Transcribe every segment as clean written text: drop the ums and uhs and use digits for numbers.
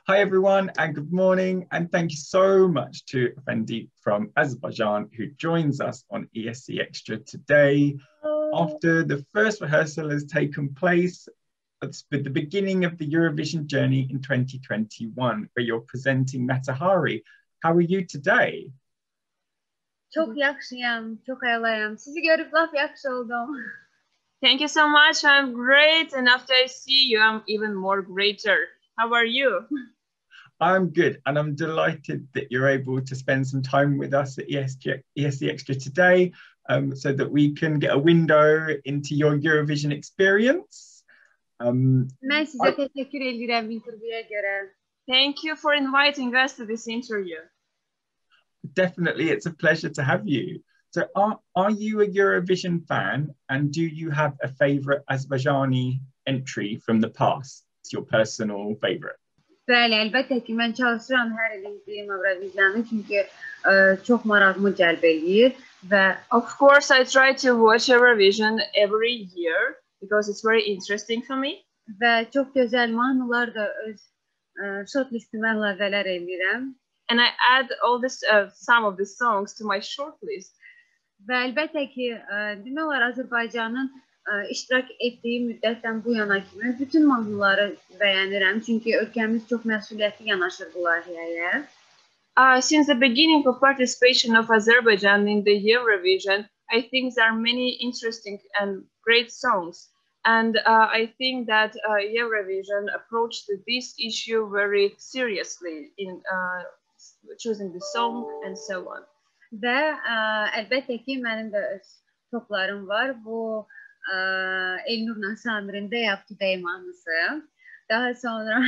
Hi everyone and good morning, and thank you so much to Efendi from Azerbaijan who joins us on ESCXTRA today after the first rehearsal has taken place with the beginning of the Eurovision journey in 2021 where you're presenting Matahari. How are you today? Çok yaxşıyam, çok aylayam. Sizi görüp laf yaxşı oldum. Thank you so much. I'm great, and after I see you, I'm even more greater. How are you? I'm good, and I'm delighted that you're able to spend some time with us at ESCXTRA today so that we can get a window into your Eurovision experience. Mən sizə təşəkkür edirəm intervyuya görə. Thank you for inviting us to this interview. Definitely, it's a pleasure to have you. So are you a Eurovision fan, and do you have a favorite Azerbaijani entry from the past? It's your personal favorite? Bəli, əlbəttə ki, mən çalışıram hər il izləyim Eurovision'u çünki çox marağımı cəlb eləyir və of course I try to watch Eurovision every year because it's very interesting for me. Və çox gözəl mahnılar da öz shortlistimə əlavələr eləyirəm. And I add all this some of the songs to my shortlist. Və əlbəttə ki, demək olar Azərbaycanın iştirak etdiyi müddətdən bu yana kimi bütün mahnıları bəyənirəm çünki ölkəmiz çox məsuliyyətli yanaşır bu layihəyə. Since the beginning of participation of Azerbaijan in the Eurovision, I think there are many interesting and great songs. And I think that Eurovision approached this issue very seriously in choosing the song and so on. Və əlbəttə ki, mənim də öz toplarım var. Bu Elnur'la Samir'in Day After Day mahnısı. Daha sonra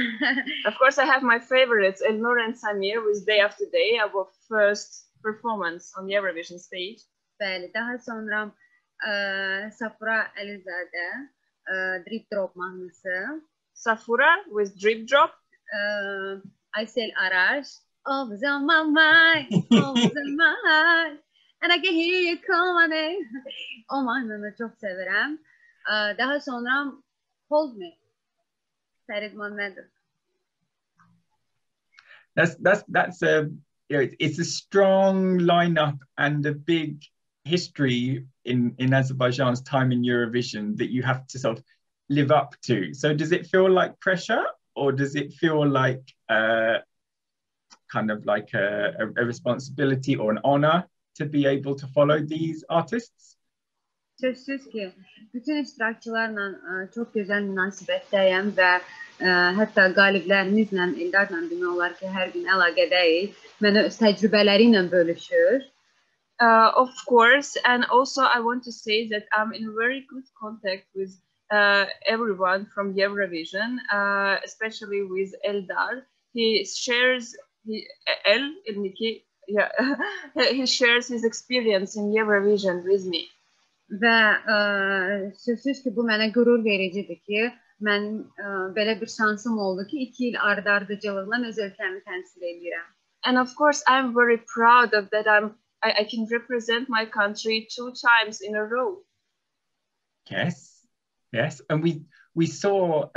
of course I have my favorites, Elnur and Samir with Day After Day, our first performance on the Eurovision stage. Bəli, daha sonra Safura Əlizadə, Drip Drop mahnısı. Safura with Drip Drop. Aysel Araş, Always on my mind, always on my mind. And I can hear you calling. O mahnını çok severim. Daha sonra Hold Me. Ferit Muhammed. That's a it's a strong lineup and a big history in Azerbaijan's time in Eurovision that you have to sort of live up to. So does it feel like pressure, or does it feel like kind of like a responsibility or an honor to be able to follow these artists? Sözsüz ki, bütün iştirakçılarla çok gözəl münasibətdəyəm və hətta qaliblərimizlə, Eldarla demək olar ki, hər gün əlaqədəyik. Mənə öz təcrübələri ilə bölüşür. Of course, and also I want to say that I'm in very good contact with everyone from Eurovision, especially with Eldar. He shares he shares his experience in Eurovision with me. Və sözsüz ki, bu mənə qürur vericidir ki, mən belə bir şansım oldu ki, 2 il ardı-ardıcılıqla öz ölkəmi təmsil edirəm. And of course, I'm very proud of that. I can represent my country 2 times in a row. Yes, yes, and we saw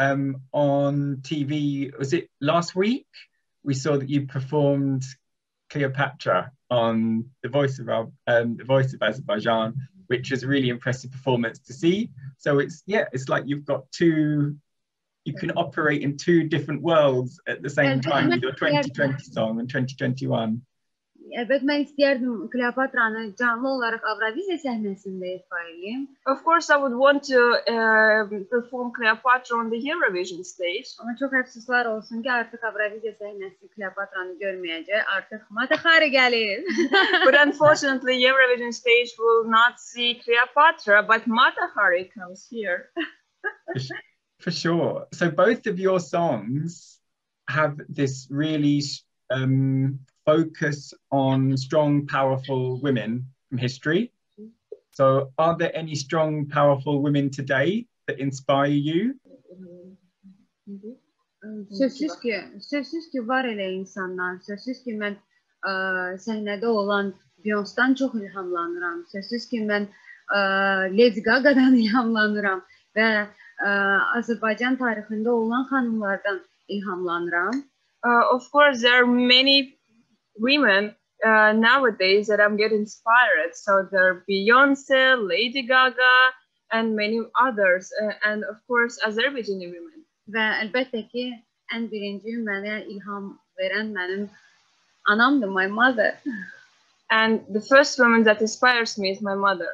on TV, was it last week? We saw that you performed Cleopatra on the Voice of Azerbaijan, which was a really impressive performance to see. So it's like you've got you can operate in 2 different worlds at the same time with your 2020 song and 2021. Əlbəttə, mən istəyərdim Kleopatranı canlı olaraq Eurovision səhnəsində ifa edeyim. Of course, I would want to perform Cleopatra on the Eurovision stage. Amma çox əfsuslar olsun ki, artıq Eurovision səhnəsi Kleopatranı görməyəcək. Artıq Matahari gəlir. But unfortunately, Eurovision stage will not see Cleopatra, but Matahari comes here. For sure. So both of your songs have this really focus on strong, powerful women from history. So are there any strong, powerful women today that inspire you? Sözsüz ki var elə insanlar. Sözsüz ki mən səhnədə olan Beyoncé'dan çox ilhamlanıram. Sözsüz ki mən Lady Gaga'dan ilhamlanıram və Azərbaycan tarixində olan xanımlardan ilhamlanıram. Of course, there are many women nowadays that I'm getting inspired. So there are Beyonce, Lady Gaga, and many others, and of course Azerbaijani women. Və əlbəttə ki, ən birinci mənə ilham verən mənim anamdır, my mother. And the first woman that inspires me is my mother.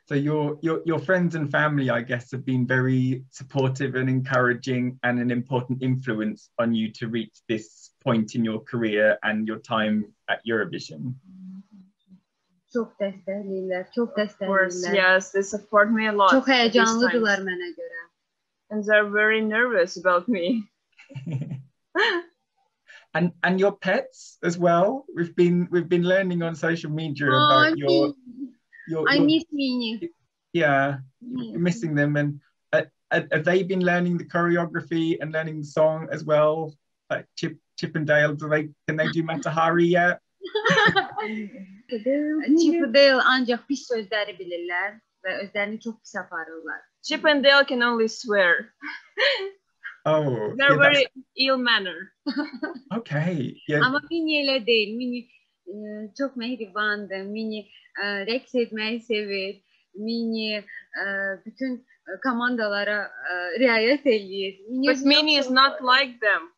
So your friends and family, I guess, have been very supportive and encouraging and an important influence on you to reach this point in your career and your time at Eurovision. Çox dəstəkləyirlər, çox Of course, dəstəkləyirlər. yes, they support me a lot. Çox at these həyecanlıdırlar times. mənə görə. And they're very nervous about me. And your pets as well. We've been learning on social media about your I miss Minnie. yeah, you're missing them, and have they been learning the choreography and learning the song as well? Like Chip and Dale, can they do Matahari yet? Chip and Dale ancaq pis sözləri bilirlər və özlərini çox pis aparırlar. Chip and Dale can only swear. Oh, They're yeah, very ill mannered. okay. Yeah. Amma Minnie elə deyil. Minnie çox mehribandır. Minnie rəqs etməyi sevir. Minnie bütün komandalara riayət eləyir. But Minnie is not like them.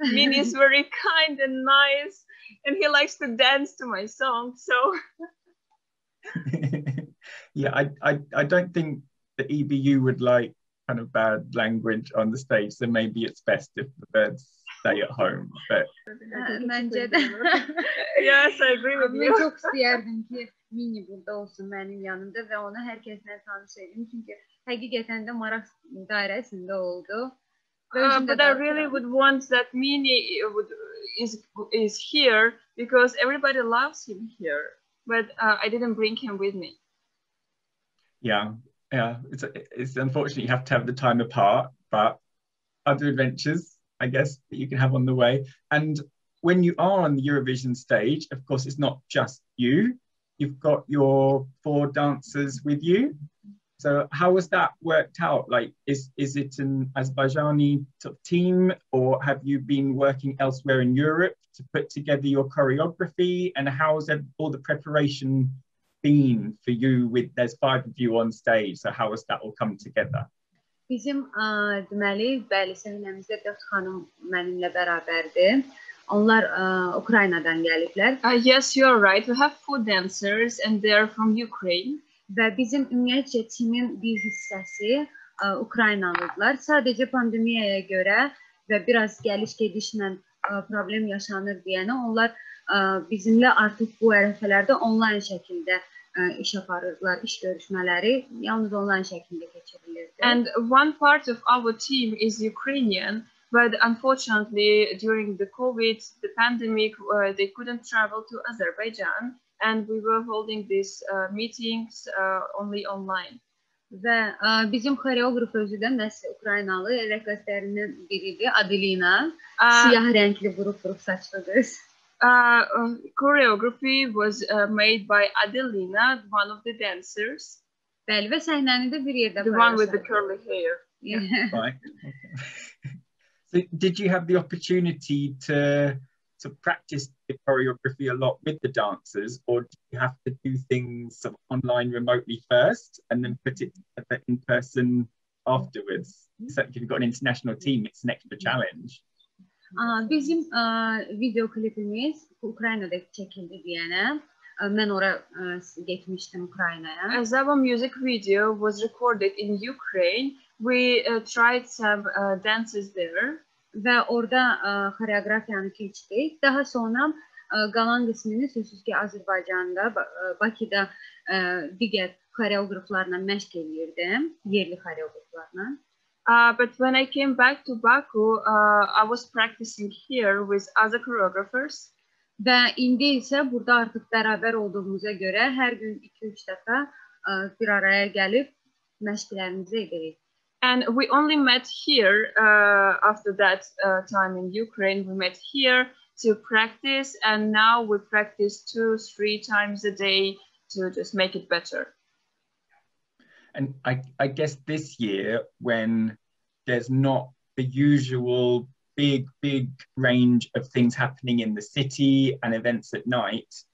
Minnie is very kind and nice, and he likes to dance to my song. So Yeah, I don't think the EBU would like kind of bad language on the stage, so maybe it's best if the birds stay at home. But Məncə də. yes, I agree with Mən you. çox istəyərdim ki, Minnie burada olsun mənim yanımda və onu hər kəslə tanış edim. Çünki həqiqətən də maraq dairəsində oldu. But I really would want that Minnie is here because everybody loves him here. But I didn't bring him with me. yeah, it's unfortunate you have to have the time apart, but other adventures, I guess, that you can have on the way. And when you are on the Eurovision stage, of course, it's not just you. You've got your 4 dancers with you. So how has that worked out? Like, is it an Azerbaijani sort of team, or have you been working elsewhere in Europe to put together your choreography? And how's all the preparation been for you? There's 5 of you on stage, so how has that all come together? Bizim deməli, bəli, səhnəmizdə 4 xanım mənimlə bərabərdir. Onlar Ukraynadan gəliblər. Yes, you're right. We have 4 dancers, and they're from Ukraine. Və bizim ümumiyyətcə timin bir hissəsi Ukraynalıdırlar. Sadəcə pandemiyaya görə və biraz gəliş-gedişlə problem yaşanır deyənə onlar bizimlə artıq bu ərəfələrdə onlayn şəkildə iş aparırlar, iş görüşmələri yalnız onlayn şəkildə keçirilirdi. And one part of our team is Ukrainian, but unfortunately during the COVID, the pandemic, they couldn't travel to Azerbaijan. And we were holding these meetings only online. Və bizim xoreograf özü də məhz Ukraynalı rəqqaslərindən biridir, Adelina. Siyah rəngli buruq-buruq saçlı qız. Choreography was made by Adelina, one of the dancers. Bəli, və səhnəni də bir yerdə the one with the curly hair. Yeah. Right. Okay. So did you have the opportunity to practice the choreography a lot with the dancers, or do you have to do things sort of online remotely first and then put it together in person afterwards? So if you've got an international team, it's an extra challenge. Bizim video klipimiz Ukraynada çəkildi deyənə. Mən ora getmişdim Ukraynaya. As our music video was recorded in Ukraine, we tried some dances there. Və orada xoreografiyanı keçdik. Daha sonra qalan qismini sözsüz ki, Azərbaycanda, Bakıda digər xoreograflarla məşq edirdim, yerli xoreograflarla. But when I came back to Baku, I was practicing here with other choreographers. Və indi isə burada artıq bərabər olduğumuza görə hər gün 2-3 dəfə bir araya gəlib məşqlərimizi edirik. And we only met here after that time in Ukraine. We met here to practice, and now we practice 2-3 times a day to just make it better. And I guess this year, when there's not the usual big range of things happening in the city and events at night.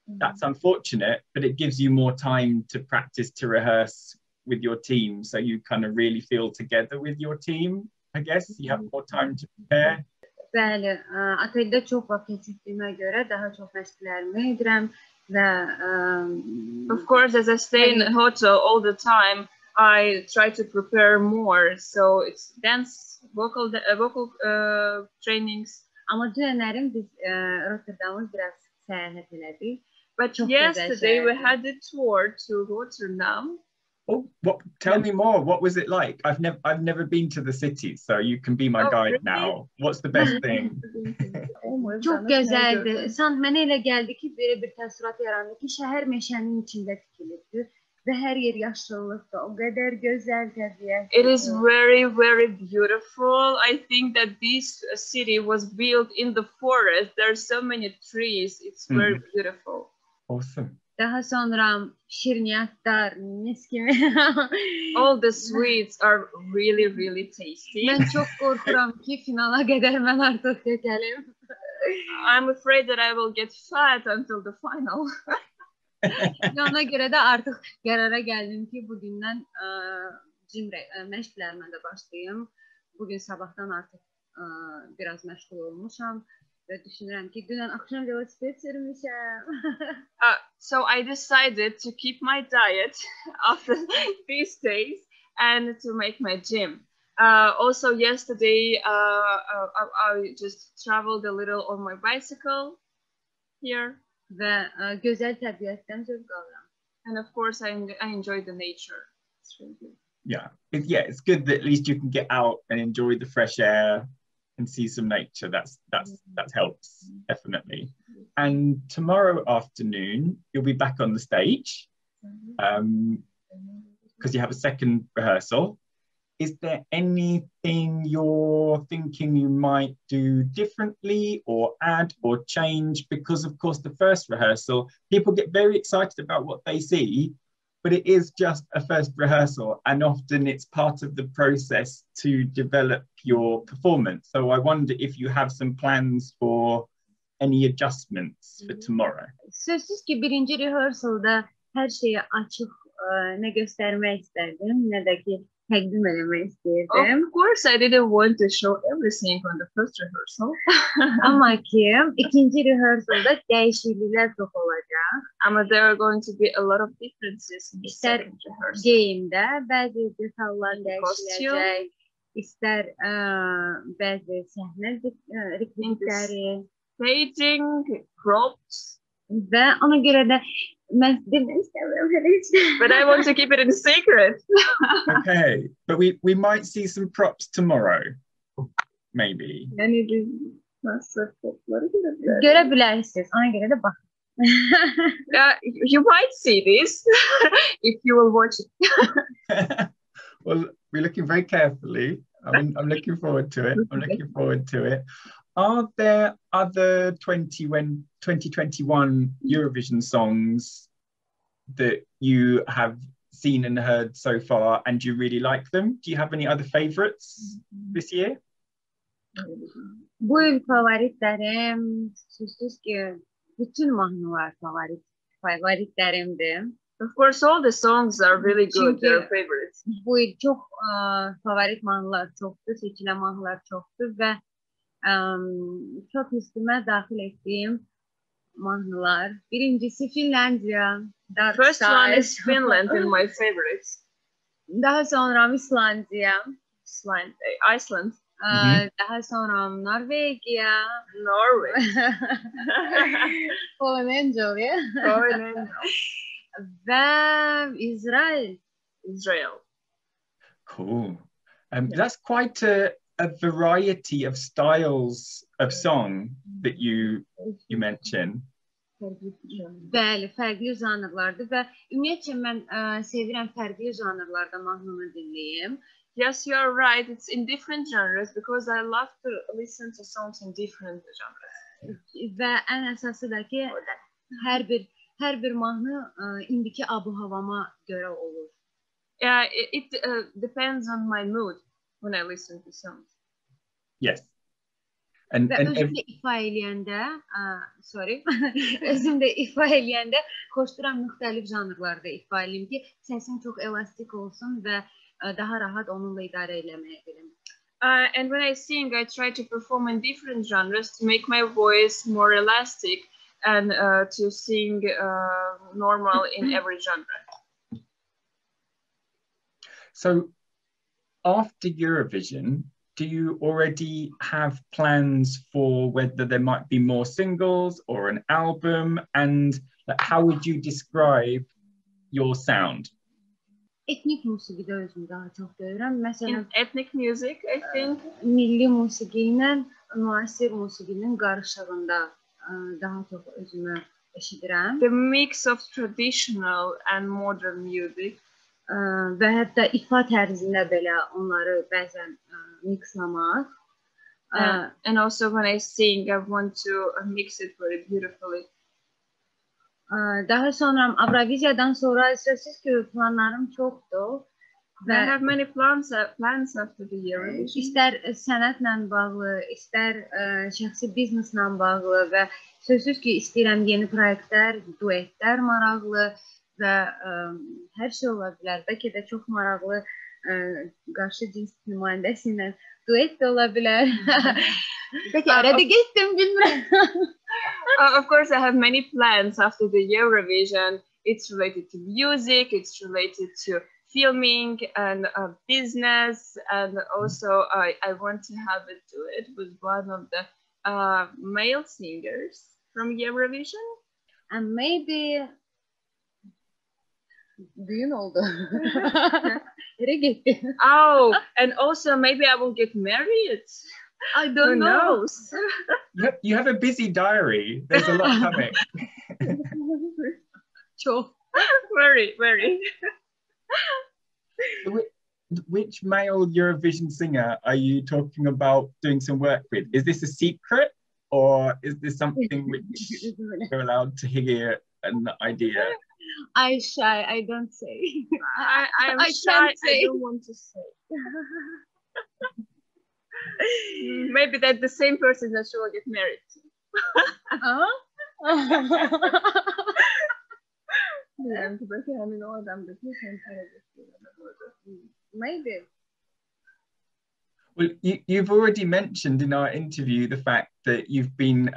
That's unfortunate, but it gives you more time to practice, to rehearse with your team, so you kind of really feel together with your team. I guess you have more time to prepare. Bəli, oteldə çox vaxt keçirdiyimə görə daha çox məşqlərimi edirəm və of course, as I stay in a hotel all the time, I try to prepare more. So it's dance, vocal trainings. Amma dünənlərim biz Rotterdam'a biraz səyahət elədik. But yesterday we had a tour to Rotterdam. Oh, tell me more. What was it like? I've never been to the city, so you can be my guide really? Now. What's the best thing? Çox gözəldi. Mənə elə gəldi ki, belə bir təəssürat yarandı ki, şəhər meşənin içində tikilibdi və hər yer yaşıllıqdır. O qədər gözəl təbiət. It is very, very beautiful. I think that this city was built in the forest. There are so many trees. It's very beautiful. Awesome. Daha sonra şirniyyatlar, mis kimi. All the sweets are really, really tasty. Mən çox qorxuram ki, finala qədər mən artıq tökəlim. I'm afraid that I will get fat until the final. Ona görə də artıq qərara gəldim ki, bugündən məşqlərimə də başlayım. Bugün sabahdan artıq biraz məşğul olmuşam. So I decided to keep my diet after these days and to make my gym. Also yesterday I just traveled a little on my bicycle here. Və gözəl təbiətdən zövq alıram. And of course I enjoy the nature. It's really good. Yeah, it's good that at least you can get out and enjoy the fresh air and see some nature. That helps definitely. And tomorrow afternoon you'll be back on the stage because you have a second rehearsal. Is there anything you're thinking you might do differently or add or change? Because of course the first rehearsal, people get very excited about what they see, but it is just a first rehearsal and often it's part of the process to develop your performance. So I wonder if you have some plans for any adjustments for tomorrow. Sözsüz ki birinci rehearsalda her şeyi açık ne göstermek isterdim ne de ki təqdim eləmək istəyirdim. Of course I didn't want to show everything on the first rehearsal. Amma ki ikinci rehearsalda dəyişikliklər çox olacaq. Ama there are going to be a lot of differences in the second rehearsal. Geyimdə bəzi detallar dəyişiləcək. İstər bəzi səhnə replikləri, staging, props. Və ona görə də mən demək istəmirəm hələ heç. But I want to keep it in secret. Okay, but we might see some props tomorrow, maybe. Yəni görə bilərsiniz, ona görə də bax. You might see this if you will watch it. Well, we're looking very carefully. I'm looking forward to it. I'm looking forward to it. Are there other 2021 Eurovision songs that you have seen and heard so far and you really like them? Do you have any other favorites this year? Bu il favoritlərim, sözsüz ki, bütün mahnılar favoritlərimdir. Of course, all the songs are really good. They're favorites. Bu il çox favorit mahnılar çoxdur, seçilən mahnılar çoxdur və çox üstümə daxil etdiyim mahnılar. Birincisi Finlandiya. First one is Finland in my favorites. Daha sonra İslandiya. Iceland. Daha sonra Norvegiya. Norway. Fallen Angel, yeah? Fallen Angel. Ve Israel. Cool. That's quite a variety of styles of song that you mention. Bəli, fərqli janrlardır və ümumiyyətcə mən sevirəm fərqli janrlarda mahnını dinləyim. Yes, you are right. It's in different genres because I love to listen to songs in different genres. Və ən əsası da ki, hər bir mahnı indiki abu havama görə olur. Yeah, it depends on my mood. when I listen to songs. Yes. And özümdə ifa eləyəndə, özümdə ifa eləyəndə xoşduram müxtəlif janrlarda ifa eləyim ki, səsim çox elastik olsun və daha rahat onunla idarə eləməyə bilim. And when I sing, I try to perform in different genres to make my voice more elastic and to sing normal in every genre. So after Eurovision, do you already have plans for whether there might be more singles or an album? And how would you describe your sound? Etnik musiqidə özümü daha çox görürəm. Məsələn, ethnic music, I think. Milli musiqi ilə müasir musiqinin qarışığında daha çox özümü eşidirəm. The mix of traditional and modern music. Və hətta ifa tərzində belə onları bəzən mixlamaq. And also when I sing, I want to mix it very beautifully. Daha sonra Avroviziyadan sonra sözsüz ki planlarım çoxdur. I have many plans after the Eurovision. İstər sənətlə bağlı, istər şəxsi bizneslə bağlı və sözsüz ki istəyirəm yeni proyektlər, duetlər maraqlı və hər şey ola bilər. Bəlkə də çox maraqlı qarşı cins nümayəndəsi ilə duet də ola bilər. Bəlkə arada getdim, bilmirəm. Of course, I have many plans after the Eurovision. It's related to music, it's related to filming and business, and also I want to have a duet with one of the male singers from Eurovision. And maybe düğün oldu. Nereye gitti? Oh, and also maybe I will get married. I don't know. You have a busy diary. There's a lot coming. Çok. Very, very. Which male Eurovision singer are you talking about doing some work with? Is this a secret, or is this something which you're allowed to hear an idea? I shy. I don't say. I'm shy. I don't want to say. Maybe that's the same person that she will get married to. Maybe. Well, you've already mentioned in our interview the fact that you've been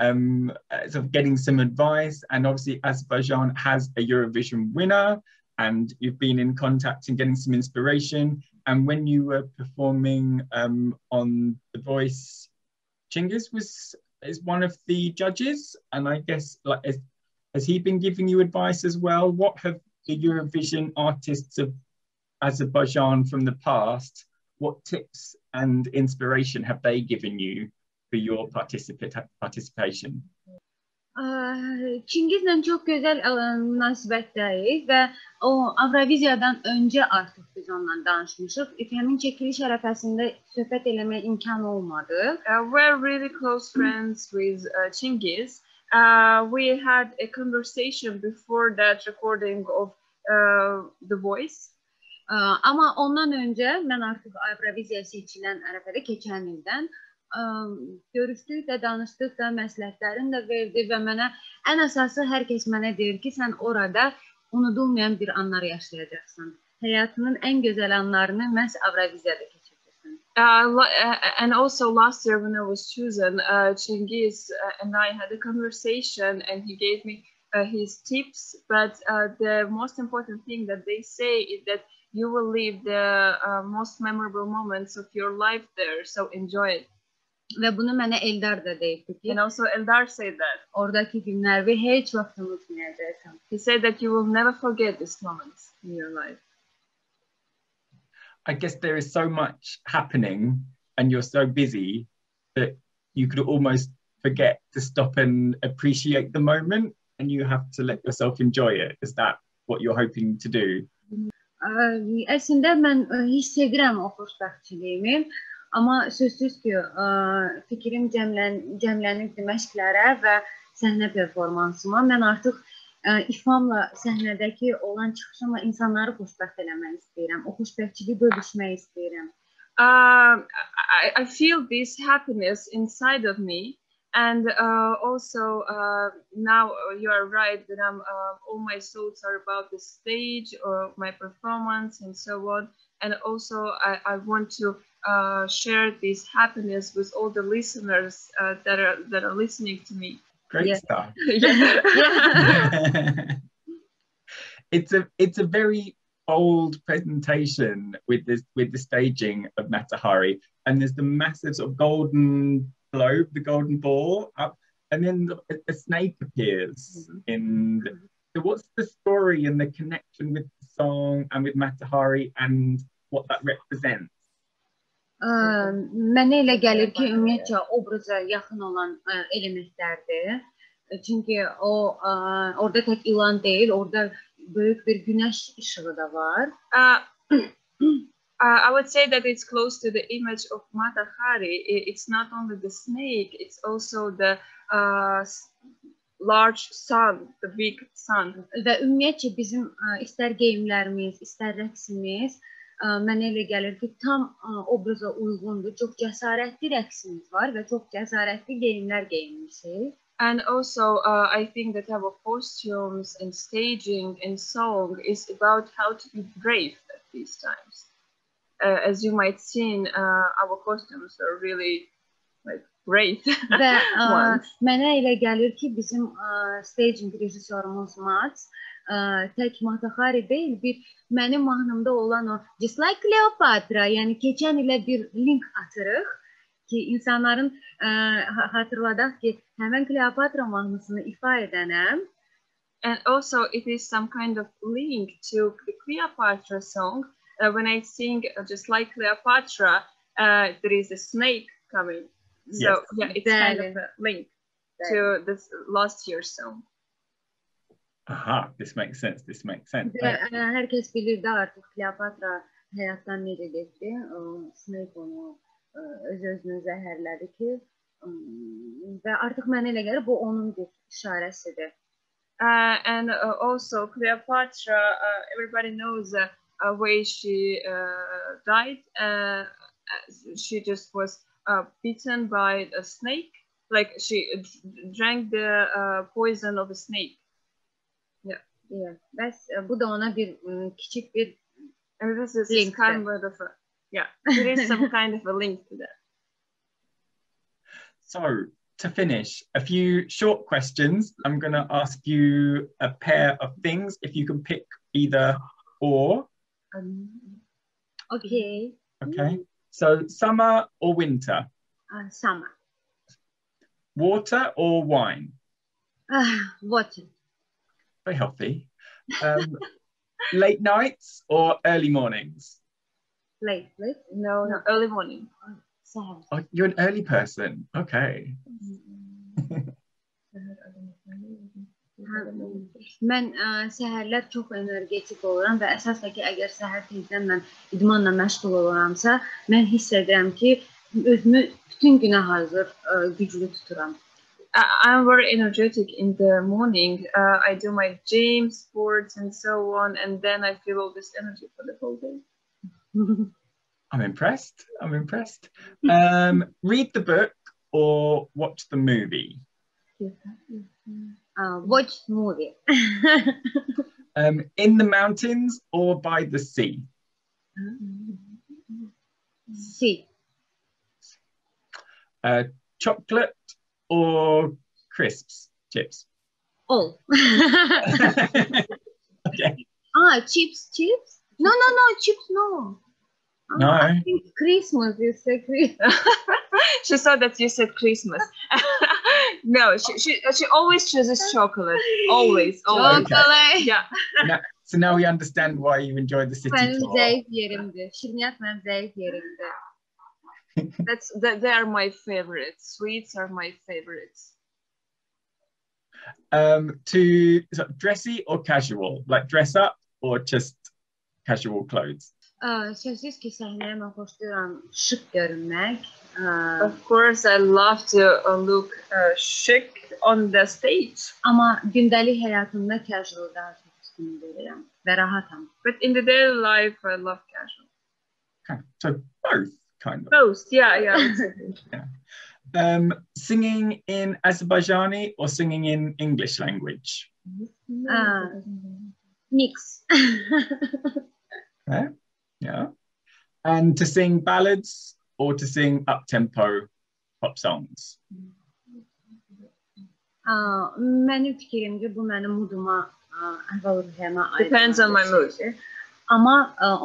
sort of getting some advice, and obviously Azerbaijan has a Eurovision winner, and you've been in contact and getting some inspiration. And when you were performing on The Voice, Cengiz is one of the judges, and I guess has he been giving you advice as well? What have the Eurovision artists of Azerbaijan from the past, what tips and inspiration have they given you for your participation? Çingizlə çox gözəl münasibətdəyik və o Avroviziyadan öncə artıq biz onunla danışmışıq. Həmin çəkiliş ərəfəsində söhbət eləməyə imkan olmadı. We're really close friends with Cengiz. We had a conversation before that recording of The Voice. Amma ondan öncə mən artıq Avroviziya seçilən ərəfədə keçən ildən görüşdük də, danışdıq da, məsləhətlərini də verdi və mənə ən əsası hər kəs mənə deyir ki, sən orada unudulmayan bir anlar yaşayacaqsan. Həyatının ən gözəl anlarını məhz Avroviziyada keçirirsən. And also last year when I was chosen, Cengiz and I had a conversation and he gave me his tips, but the most important thing that they say is that you will live the most memorable moments of your life there, so enjoy it. Və bunu mənə Eldar da deyibdi ki, and also Eldar said that oradakı günləri heç vaxt unutmayacaqsan. He said that you will never forget these moments in your life. I guess there is so much happening and you're so busy that you could almost forget to stop and appreciate the moment, and you have to let yourself enjoy it. Is that what you're hoping to do? Əslində mən hiss edirəm o xoşbəxtçiliyimi. Amma sözsüz ki, fikrim cəmlənibdi məşqlərə və səhnə performansıma. Mən artıq ifamla, səhnədəki olan çıxışımla insanları xoşbəxt eləmək istəyirəm. O xoşbəxtçiliyi bölüşmək istəyirəm. I feel this happiness inside of me, and also now you are right that all my thoughts are about the stage or my performance and so on. And also I want to share this happiness with all the listeners that are listening to me. Great stuff. Yeah. It's a very bold presentation with the staging of Matahari, and there's the massive sort of golden globe, the golden ball up, and then a snake appears in. So what's the story and the connection with the song and with Matahari and what that represents? Mənə elə gəlir ki, ümumiyyətcə obraza yaxın olan elementlərdir. Çünki o orada tək ilan deyil, orada böyük bir günəş işığı da var. I would say that it's close to the image of Matahari. It's not only the snake, it's also the large sun, the big sun. Və ümumiyyətcə bizim istər geyimlərimiz, istər rəqsimiz mənə elə gəlir ki, tam obraza uyğundur. Çox cəsarətli rəqsimiz var və çox cəsarətli geyimlər geyinmişik. And also, I think that our costumes and staging and song is about how to be brave at these times. As you might see, our costumes are really like brave ones. Mənə elə gəlir ki, bizim staging rejissorumuz Mats tək Matahari deyil, mənim mahnımda olan o Just Like Cleopatra, yəni keçən ilə bir link atırıq ki, insanların hatırladaq ki, həmən Kleopatra mahnısını ifa edənəm. And also it is some kind of link to the Cleopatra song. When I sing Just Like Cleopatra, there is a snake coming. So yes. Yeah, it's kind of a link to this last year's song. Aha, this makes sense. Hər kəs bilir də artıq Kleopatra həyatdan necə getdi. Snake onu öz-özünə zəhərlədi ki, və artıq mənə elə gəlir bu onun bir işarəsidir. And also Cleopatra, everybody knows the way she died. She just was bitten by a snake, like she drank the poison of a snake. Yeah. Bəs bu da ona bir kiçik bir and this is kind of a, yeah, there is some kind of a link to that. So to finish, a few short questions. I'm going to ask you a pair of things. If you can pick either or. Okay. So summer or winter? Summer. Water or wine? Water. Very healthy. Late nights or early mornings? Late. No, early morning. Oh, you're an early person. Okay. Mən səhərlər çox energetik oluram və əsasla ki, əgər səhər tezdən mən idmanla məşğul oluramsa, mən hiss edirəm ki, özümü bütün günə hazır, güclü tuturam. I'm very energetic in the morning. I do my gym, sports, and so on, and then I feel all this energy for the whole day. I'm impressed. Read the book or watch the movie? Watch movie. In the mountains or by the sea? Sea. Chocolate or crisps, chips? All. Okay. Chips? No, chips, no. No. I think Christmas, you said Christmas. She saw that you said Christmas. No, she always chooses chocolate. Always. Chocolate. Yeah. So now we understand why you enjoyed the city Benim tour. zayıf yerimdir. Şirniyat benim zayıf yerimdir. They are my favorites. Sweets are my favorites. Dressy or casual? Like dress up or just casual clothes? Sözsüz ki səhnəyə mən xoşlayıram şık görünmək. Of course, I love to look chic on the stage. Amma gündəlik həyatımda casual daha çox üstün verirəm və rahatam. But in the daily life, I love casual. Okay. So both. kind of. Both, yeah. Singing in Azerbaijani or singing in English language? Mix. Okay. Yeah. And to sing ballads or to sing up-tempo pop songs? Mənim fikrimcə bu mənim mooduma, əhval-ruhiyyəmə aid. Depends on my mood. Amma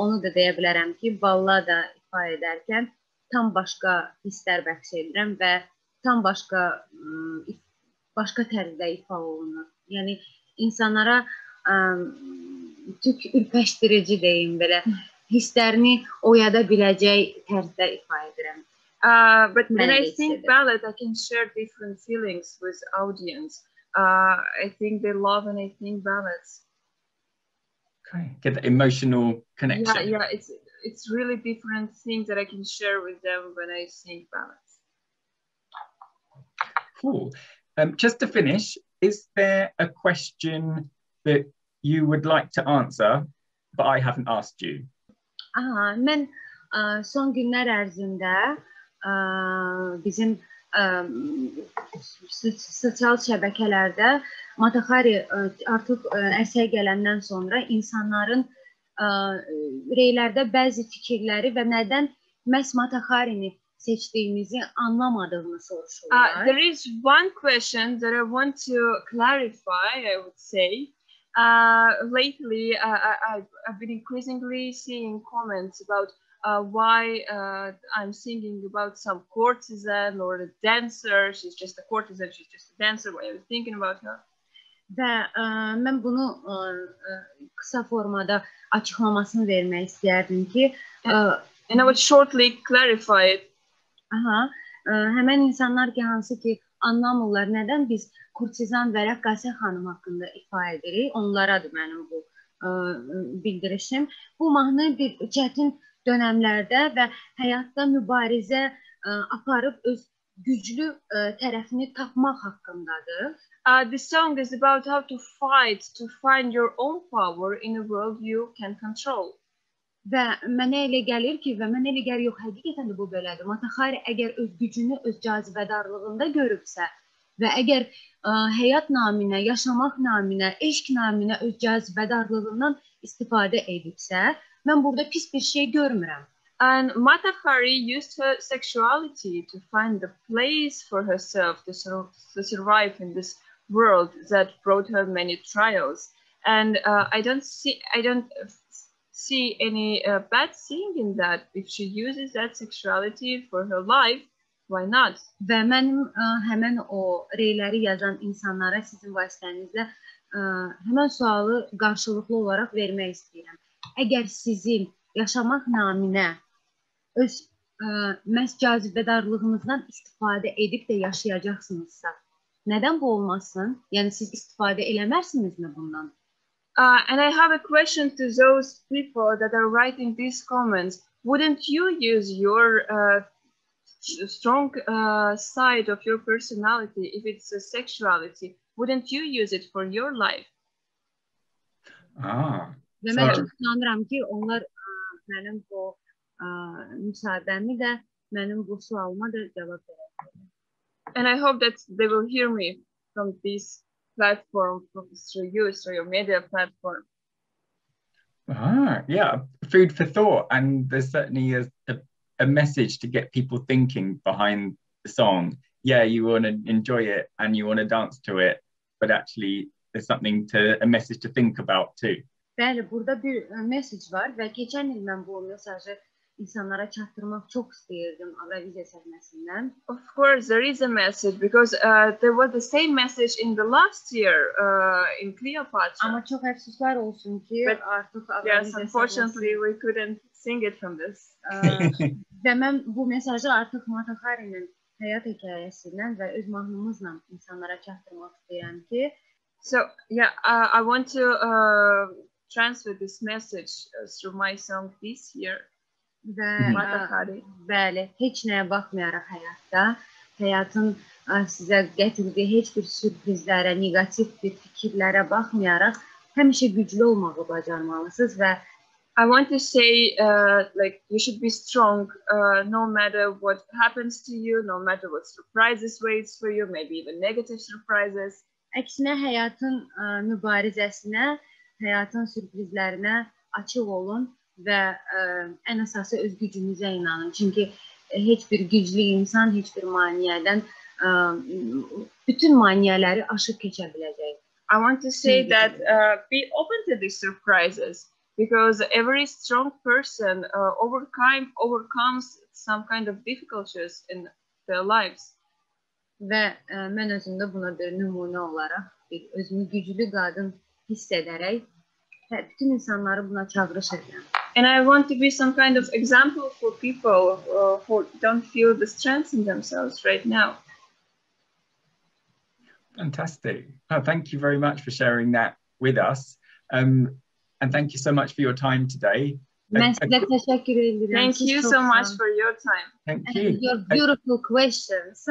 onu da deyə bilərəm ki, ballada ifa edərkən tam başqa hisslər bəxş edirəm və tam başqa tərzdə ifa olunur. Yəni insanlara ürpəşdirici deyim belə, hisslərini oyada biləcək tərzdə ifa edirəm. But when I sing ballad, I can share different feelings with audience. I think they love when I sing ballads. Okay, get the emotional connection. Yeah, it's really different things that I can share with them when I sing ballads. Cool. Just to finish, is there a question that you would like to answer, but I haven't asked you? Mən son günlər ərzində bizim sosial şəbəkələrdə Mataxari artıq ərsəyə gələndən sonra insanların reylərdə bəzi fikirləri və nədən məhz Mataxarini seçdiyimizi anlamadığını soruşurlar. There is one question that I want to clarify, I would say. Lately, I've been increasingly seeing comments about why I'm singing about some courtesan or a dancer. She's just a courtesan, she's just a dancer. What I was thinking about her. Və mən bunu qısa formada açıqlamasını vermək istəyərdim ki, and I would shortly clarify it. Həmən insanlar ki, hansı ki anlamırlar, nədən biz kurtizan və rəqqasə xanım haqqında ifa edirik, onlaradır mənim bu bildirişim. Bu mahnı bir çətin dönəmlərdə və həyatda mübarizə aparıb öz güclü tərəfini tapmaq haqqındadır. The song is about how to fight to find your own power in a world you can control. Və mənə elə gəlir ki, və mənə elə gəlir, yox, həqiqətən də bu belədir. Mataxari əgər öz gücünü öz cazibədarlığında görübsə və əgər həyat naminə, yaşamaq naminə, eşq naminə öz cazibədarlığından istifadə edibsə, mən burada pis bir şey görmürəm. And Mataxari used her sexuality to find a place for herself to survive in this world that brought her many trials. And I don't see any bad thing in that. If she uses that sexuality for her life, why not? Və mənim həmən o reyləri yazan insanlara sizin vasitənizlə həmən sualı qarşılıqlı olaraq vermək istəyirəm. Əgər sizin yaşamaq naminə öz məhz cazibədarlığınızdan istifadə edib də yaşayacaqsınızsa, nədən bu olmasın? Yəni siz istifadə eləmərsinizmi bundan? And I have a question to those people that are writing these comments. Wouldn't you use your strong side of your personality, if it's a sexuality, wouldn't you use it for your life? Və mən çox inanıram ki, onlar mənim bu müsaadəmi də mənim bu sualıma da cavab verəcəklər. And I hope that they will hear me from this platform, through your media platform. Yeah, food for thought, and there's certainly a message to get people thinking behind the song. Yeah, you want to enjoy it and you want to dance to it, but actually there's a message to think about too. Bəli, burada bir mesaj var və keçən il mən bu mesajı insanlara çatdırmaq çox istəyirdim Eurovision səhnəsindən. Of course, there is a message because there was the same message in the last year in Cleopatra. Amma çox əfsuslar olsun ki, artıq yes, unfortunately we couldn't sing it from this. Və mən bu mesajı artıq Mataxari'nin həyat hekayəsindən və öz mahnımızla insanlara çatdırmaq istəyirəm ki. So yeah, I want to transfer this message through my song this year. Və bəli, heç nəyə baxmayaraq həyatda, həyatın sizə gətirdiyi heç bir sürprizlərə, negativ bir fikirlərə baxmayaraq həmişə güclü olmağı bacarmalısınız və I want to say, like, you should be strong, no matter what happens to you, no matter what surprises waits for you, maybe even negative surprises. Əksinə həyatın mübarizəsinə, həyatın sürprizlərinə açıq olun və ən əsası öz gücünüzə inanın. Çünki heç bir güclü insan heç bir maneədən bütün maneələri aşıb keçə biləcək. I want to say that be open to these surprises, because every strong person overcomes some kind of difficulties in their lives. Və mən özümdə buna bir nümunə olaraq, özümü güclü qadın hiss edərək bütün insanları buna çağırış edirəm. And I want to be some kind of example for people who don't feel the strength in themselves right now. Fantastic. Oh, thank you very much for sharing that with us. And thank you so much for your time today. Mən sizə təşəkkür edirəm. Thank you so much for your time. Thank you. Your beautiful questions.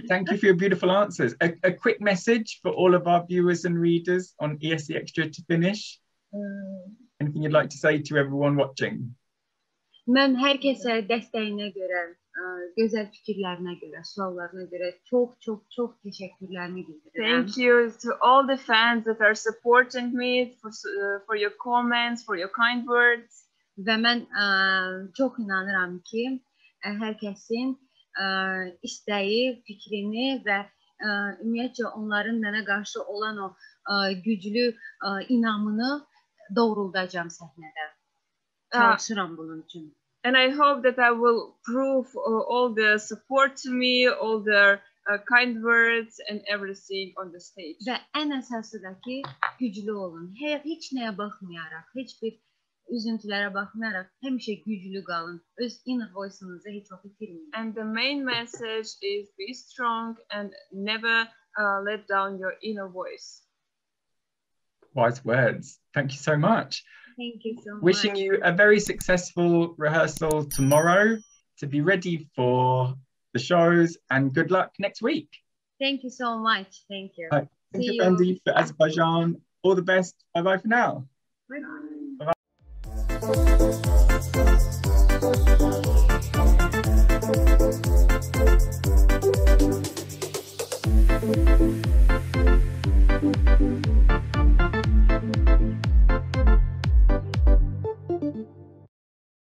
Thank you for your beautiful answers. A quick message for all of our viewers and readers on ESCXTRA to finish. Anything you'd like to say to everyone watching? Mən hər kəsə dəstəyinə görə, gözəl fikirlərinə görə, suallarına görə çox təşəkkürlərimi bildirirəm. Thank you to all the fans that are supporting me, for your comments, for your kind words. Və mən çox inanıram ki, hər kəsin istəyi, fikrini və ümumiyyətcə onların mənə qarşı olan o güclü inamını doğruldacağam səhnədə. Çalışıram bunun üçün. And I hope that I will prove all the support to me, all the kind words and everything on the stage. Və ən əsası da ki, güclü olun. Heç nəyə baxmayaraq, heç bir üzüntülərə baxmayaraq, həmişə güclü qalın. Öz inner voice-unuzu heç vaxt itirməyin. And the main message is be strong and never let down your inner voice. Wise words. Thank you so much. Thank you so much. Wishing you a very successful rehearsal tomorrow to be ready for the shows, and good luck next week. Thank you so much. Thank you. Thank you, Efendi, for Azerbaijan. All the best. Bye-bye for now. Bye-bye. Bye-bye.